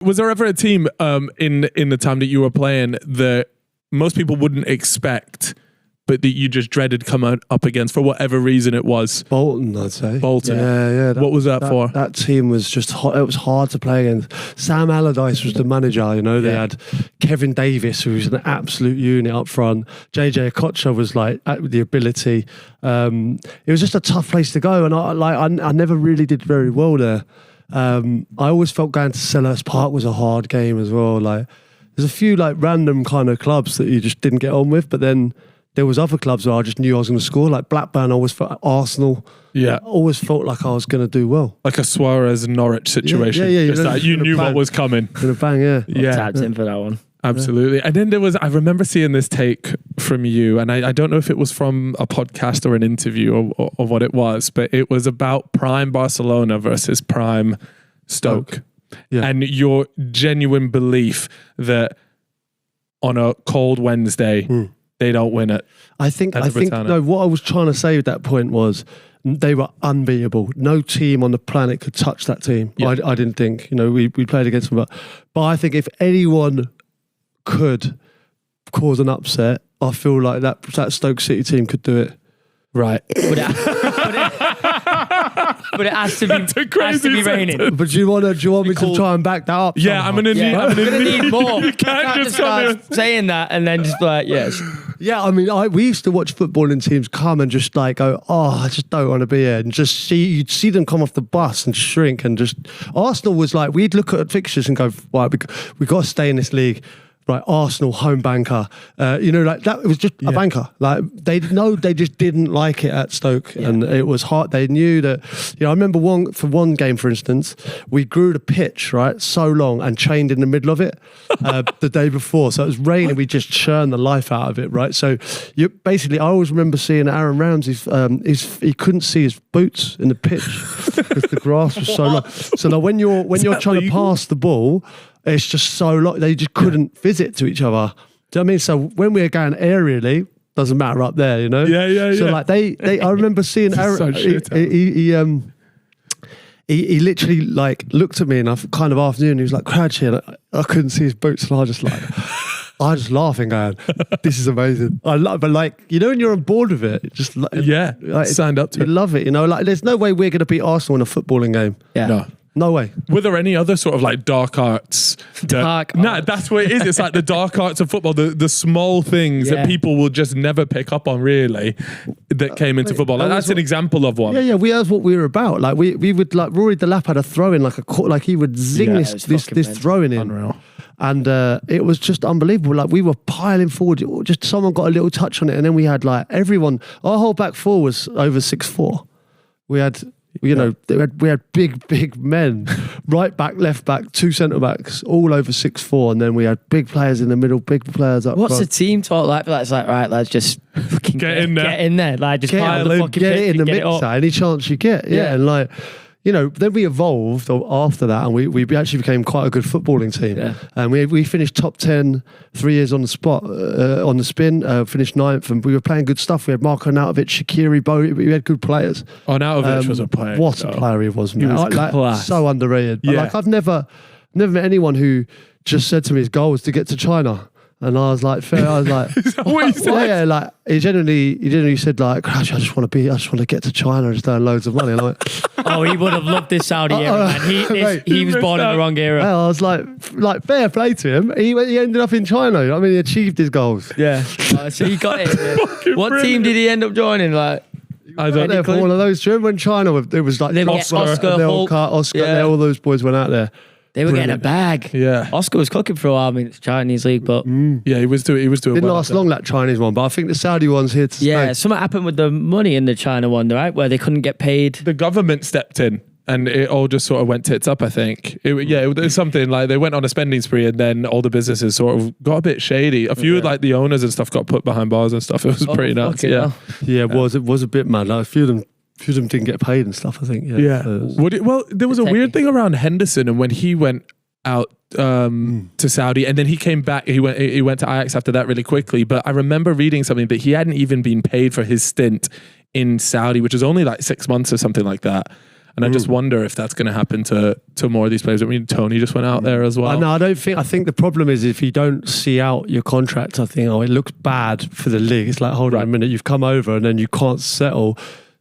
Was there ever a team in the time that you were playing that most people wouldn't expect, but that you just dreaded coming up against for whatever reason it was? Bolton, I'd say. Bolton. Yeah. What was that for? That team was just hot. It was hard to play against. Sam Allardyce was the manager, you know. They had Kevin Davis, who was an absolute unit up front. JJ Okocha was like the ability. It was just a tough place to go, and I never really did very well there. I always felt going to Selhurst Park was a hard game as well. Like, there's a few like random kind of clubs that you just didn't get on with, but then there was other clubs where I just knew I was going to score. Like Blackburn, I always felt Arsenal. Yeah, I always felt like I was going to do well. Like a Suarez Norwich situation. Yeah. Just like you knew what was coming. Gonna bang, yeah. Tapped in for that one. Absolutely. Yeah. And then I remember seeing this take from you, and I don't know if it was from a podcast or an interview or what it was, but it was about Prime Barcelona versus Prime Stoke. Yeah. And your genuine belief that on a cold Wednesday, they don't win it. I think no, what I was trying to say at that point was they were unbeatable. No team on the planet could touch that team. Yeah. I didn't think. You know, we played against them, but I think if anyone could cause an upset, I feel like that Stoke City team could do it. Right. But it has to be raining. But do you want me to try and back that up? Yeah, somehow? I'm gonna need more. You can't just come saying that and then just be like, yes. Yeah, I mean, we used to watch footballing teams come and just like go, I just don't want to be here, and just you'd see them come off the bus and shrink, and just Arsenal was like, we'd look at fixtures and go, right, we got to stay in this league. Right, Arsenal home banker, like that. It was just a banker. Like they just didn't like it at Stoke, and it was hard. They knew that. I remember one game, for instance, we grew the pitch right so long and trained in the middle of it the day before. So it was raining. We just churned the life out of it. Right. So I always remember seeing Aaron Ramsey. He couldn't see his boots in the pitch because the grass was so long. So now when you're trying to pass the ball, it's just so long. They just couldn't visit to each other. Do you know what I mean? So when we were going aerially, doesn't matter up there, you know? Yeah. So like I remember seeing Aaron, he literally like looked at me and I kind of afternoon, he was like crouching, and I couldn't see his boots, and I was just laughing, going, this is amazing. But like, when you're on board with it, just signed up to it. You love it, like there's no way we're going to beat Arsenal in a footballing game. Yeah. No way. Were there any other sort of like dark arts? Nah, that's what it is. It's like the dark arts of football, the small things that people will just never pick up on, really, that came into football. Like, that's an example of one. Yeah. That's what we were about. Like we would, like Rory Delap had a throw in, like he would zing this throwing in. Unreal. And it was just unbelievable. Like we were piling forward. Just someone got a little touch on it, and then we had like everyone. Our whole back four was over 6'4". We had. We had big men, right back, left back, 2 centre backs, all over 6'4", and then we had big players in the middle, big players up front. What's the team talk like? It's like, right, lads, just fucking get in there. Like, just get it in the mixer, any chance you get. Yeah, and like, then we evolved after that, and we actually became quite a good footballing team. Yeah. And we finished top 10 3 years on the spot, on the spin, finished 9th, and we were playing good stuff. We had Marko Nautovic, Shaqiri, Bowie, we had good players. Nautovic was a player. What a player he was, man. He was class. So underrated. But like, I've never met anyone who just said to me his goal was to get to China. And I was like, fair. I was like, is that what he said? Yeah, like he generally said like, Crouch, I just want to get to China and just earn loads of money. And I'm like, he would have loved this Saudi era, man. He was born in the wrong era. Well, I was like fair play to him. He ended up in China. I mean, he achieved his goals. Yeah. So he got it. What team did he end up joining? Like, I don't know. For one of those. Do you remember when China? It was like Oscar, all those boys went out there. They were getting a bag. Yeah. Oscar was cooking for a while. I mean, it's Chinese league, but he was doing. Didn't last long, that Chinese one, but I think the Saudi one's here to stay. Yeah, something happened with the money in the China one, right, where they couldn't get paid. The government stepped in, and it all just sort of went tits up. I think. It was something like they went on a spending spree, and then all the businesses sort of got a bit shady. A few like the owners and stuff got put behind bars and stuff. It was pretty nuts. Yeah. It was a bit mad. Like, a few of them didn't get paid and stuff, I think. Yeah. There was a weird thing around Henderson, and when he went out to Saudi, and then he came back. He went to Ajax after that really quickly. But I remember reading something that he hadn't even been paid for his stint in Saudi, which was only like 6 months or something like that. And I just wonder if that's going to happen to more of these players. I mean, Tony just went out there as well. No, I think the problem is if you don't see out your contract, I think, it looks bad for the league. It's like, hold on a minute, you've come over and then you can't settle.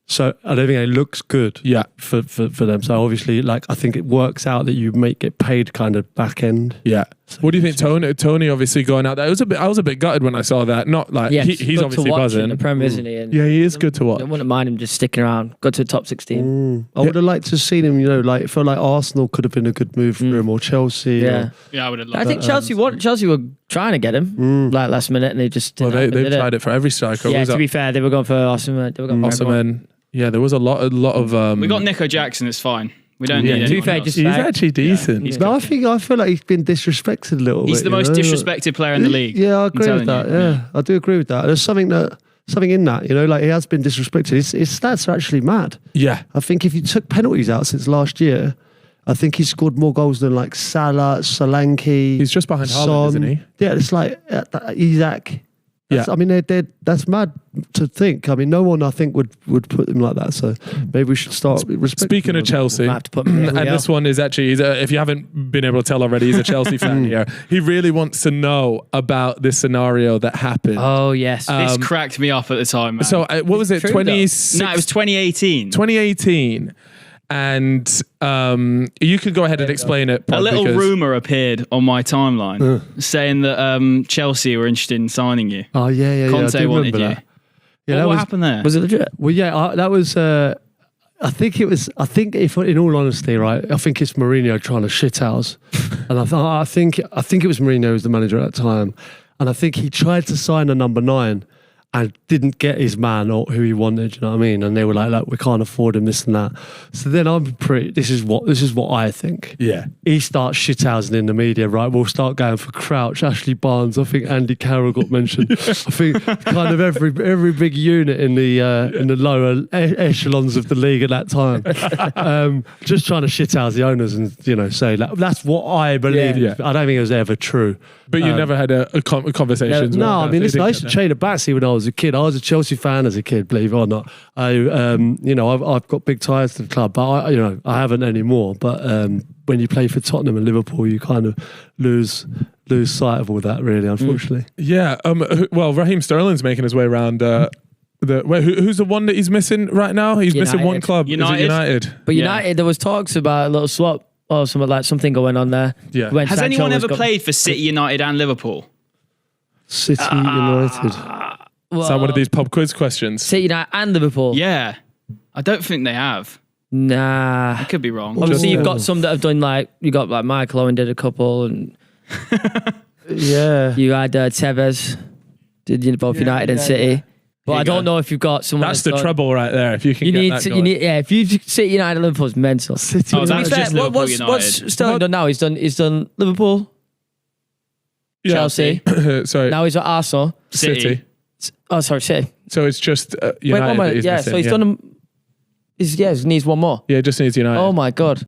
So I don't think it looks good for them. So obviously, like, I think it works out that you get paid kind of back end. Yeah. So what do you think, Tony obviously going out there? I was a bit gutted when I saw that. Not like he's obviously buzzing. In the Prem, isn't he? And he is good to watch. I wouldn't mind him just sticking around. Got to the top 16. I would have liked to have seen him. I feel like Arsenal could have been a good move for him, or Chelsea. Yeah, or, I would have loved. I think Chelsea were trying to get him like last minute, and they just didn't they've tried it for every striker. Yeah, to be fair, they were going for Osimhen. They were going for Osimhen. Yeah, there was a lot of. We got Nico Jackson. It's fine. We don't need to be fair, he's actually decent. Yeah. I feel like he's been disrespected a little bit. He's the most disrespected player in the league. Yeah, I agree with that. Yeah, I do agree with that. There's something in that, like he has been disrespected. His stats are actually mad. Yeah. I think if you took penalties out since last year, I think he scored more goals than like Salah, Solanke. He's just behind Haaland, isn't he? Yeah, it's like Isaac. I mean, that's mad to think. I mean, no one, I think, would put him like that. So maybe we should start respecting. Speaking of Chelsea, and this one is actually, if you haven't been able to tell already, he's a Chelsea fan here. He really wants to know about this scenario that happened. Oh, yes. This cracked me up at the time, man. So what was it, 2016? No, it was 2018. 2018. And you could go ahead and explain it. A little rumour appeared on my timeline saying that Chelsea were interested in signing you. Oh, yeah. Conte wanted you. That. Yeah, what happened there? Was it legit? Well, yeah, that was... I think if in all honesty, right, I think it's Mourinho trying to shithouse. And I think it was Mourinho who was the manager at the time. And I think he tried to sign a number 9 and didn't get his man or who he wanted, you know what I mean? And they were like, look, we can't afford him, this and that. So then this is what I think. Yeah. He starts shithousing in the media, right? We'll start going for Crouch, Ashley Barnes. I think Andy Carroll got mentioned. I think kind of every big unit in the lower echelons of the league at that time. Just trying to shithouse the owners and, say that's what I believe. Yeah. I don't think it was ever true. But you never had a conversation. No, I mean, listen, I used to train a Batsy when I was a kid. I was a Chelsea fan as a kid, believe it or not. I've got big ties to the club, but I haven't anymore. But when you play for Tottenham and Liverpool, you kind of lose sight of all that, really, unfortunately. Yeah. Well, Raheem Sterling's making his way around. Who's the one that he's missing right now? He's missing one club. United. But United, there was talks about a little swap. Or something going on there. Yeah. Has anyone ever played for City, United and Liverpool? City, United. Is that one of these pub quiz questions? City, United and Liverpool. Yeah. I don't think they have. Nah. I could be wrong. Obviously, you've got some that have done you got like Michael Owen did a couple and... Yeah. You had Tevez, did both United and City. But I don't know if you've got someone. That's the trouble right there. If you can if you City, United, and Liverpool's mental. City. That's just Liverpool, what's Sterling done now? He's done Liverpool, Chelsea. Sorry. Now he's at Arsenal. City. Oh, sorry, City. So it's just United. So he's done. He needs one more. Yeah, just needs United. Oh my God.